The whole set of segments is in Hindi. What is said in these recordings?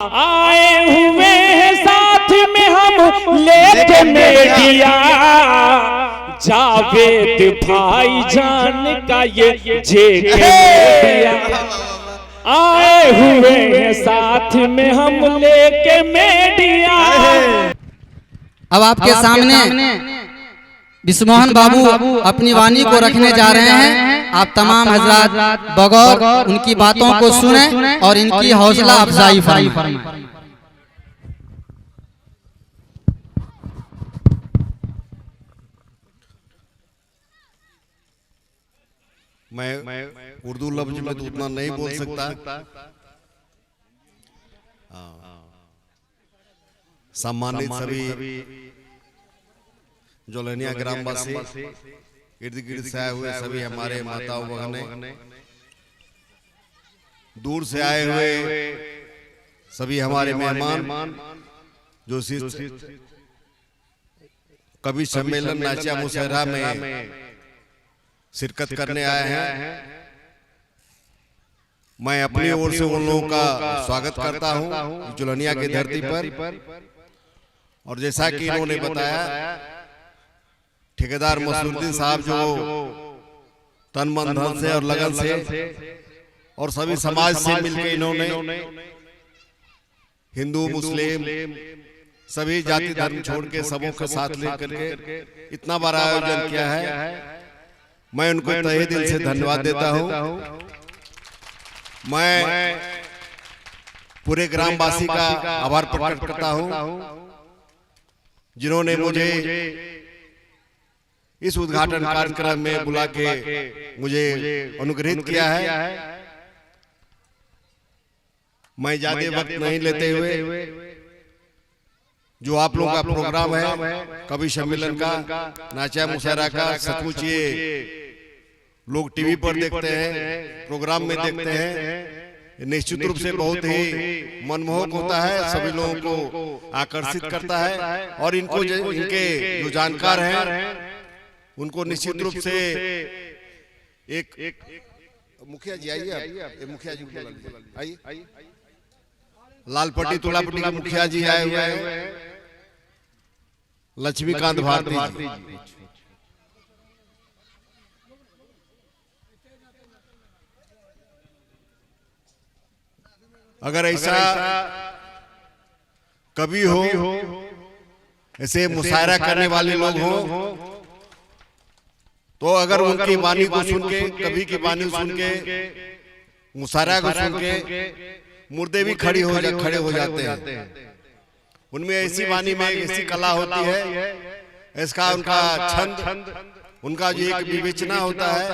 आए हुए हैं साथ में हम लेके मीडिया, जावेद भाई जान का ये मीडिया। आए हुए हैं साथ में हम लेके मीडिया। अब आपके सामने बिस्मोहन बाबू अपनी वाणी को रखने जा रहे हैं। आप तमाम हजरात बगौर उनकी बातों को सुने और इनकी हौसला अफजाई फरमाएं। मैं उर्दू लफ्ज में तो उतना नहीं बोल सकता। सम्मानित सभी जोलनिया ग्रामवासी, इर्द गिर्द से आए हुए सभी हमारे माताओं बहनें, दूर से आए हुए सभी हमारे मेहमान जो कवि सम्मेलन नाचिया मुशहरा में शिरकत करने आए हैं, मैं अपनी ओर से उन लोगों का स्वागत करता हूं जोलनिया की धरती पर। और जैसा कि इन्होंने बताया, ठेकेदार मसरूद्दीन साहब जो तन मन धन से और लगन से और सभी समाज से मिलकर इन्होंने हिंदू मुस्लिम सभी जाति धर्म छोड़ के सबों के साथ लेकर के इतना बड़ा आयोजन किया है। मैं उनको तहे दिल से धन्यवाद देता हूं। मैं पूरे ग्रामवासी का आभार प्रकट करता हूं जिन्होंने मुझे इस उद्घाटन कार्यक्रम में बुला के मुझे अनुग्रहित किया है। मैं ज्यादा वक्त नहीं लेते हुए, जो आप लोगों का प्रोग्राम है कवि सम्मेलन का, नाचा मुशहरा का, सचमुच ये लोग टीवी पर देखते हैं, प्रोग्राम में देखते हैं, निश्चित रूप से बहुत ही मनमोहक होता है, सभी लोगों को आकर्षित करता है। और इनको इनके जो जानकार हैं उनको निश्चित रूप से एक मुखिया जी आइए, मुखिया जी आइए, लालपट्टी तुलापट्टी के मुखिया जी आए हुए हैं, लक्ष्मीकांत भारती जी। अगर ऐसा कभी हो, ऐसे मुशायरा करने वाले लोग हो, तो अगर उनकी वाणी को सुन के, कभी की वाणी सुन के, मुशायरा को सुन के मुर्दे भी खड़े हो जाते हैं। उनमें ऐसी वाणी में ऐसी कला होती है, इसका उनका छंद, उनका जो एक विवेचना होता है,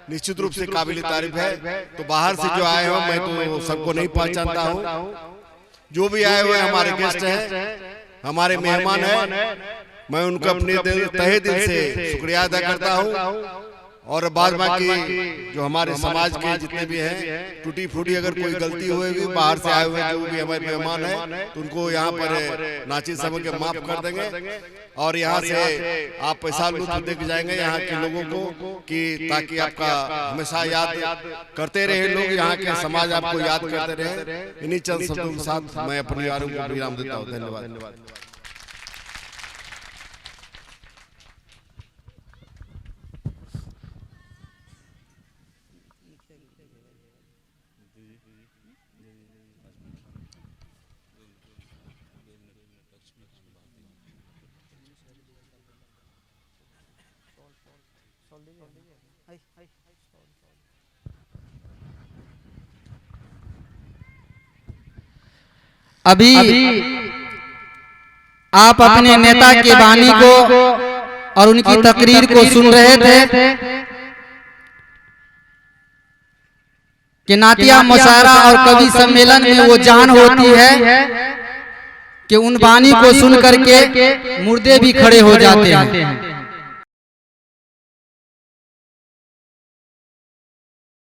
निश्चित रूप से काबिल तारीफ है। तो बाहर से जो आए हो, मैं तो सबको नहीं पहचानता हूँ, जो भी आए हुए हमारे गेस्ट हैं, हमारे मेहमान हैं, मैं उनका अपने तहे दिल से शुक्रिया अदा करता हूँ। और बाद बाकी जो हमारे समाज के जितने भी हैं, टूटी फूटी अगर कोई गलती होगी, बाहर से आए हुए जो भी हमारे मेहमान हैं, तो उनको यहाँ पर नाची समझ के माफ कर देंगे। और यहाँ से आप पैसा लुत्फ देके जाएंगे यहाँ के लोगों को, कि ताकि आपका हमेशा याद करते रहे लोग, यहाँ के समाज आपको याद करते रहे। इन्हीं चंद शब्दों के साथ मैं अपने यारों को विराम देता हूँ। धन्यवाद। अभी आप अपने नेता की वाणी को और उनकी तकरीर को सुन रहे थे कि नातिया मुशायरा और कवि सम्मेलन में वो जान होती है कि उन वाणी को सुन करके मुर्दे भी खड़े हो जाते हैं।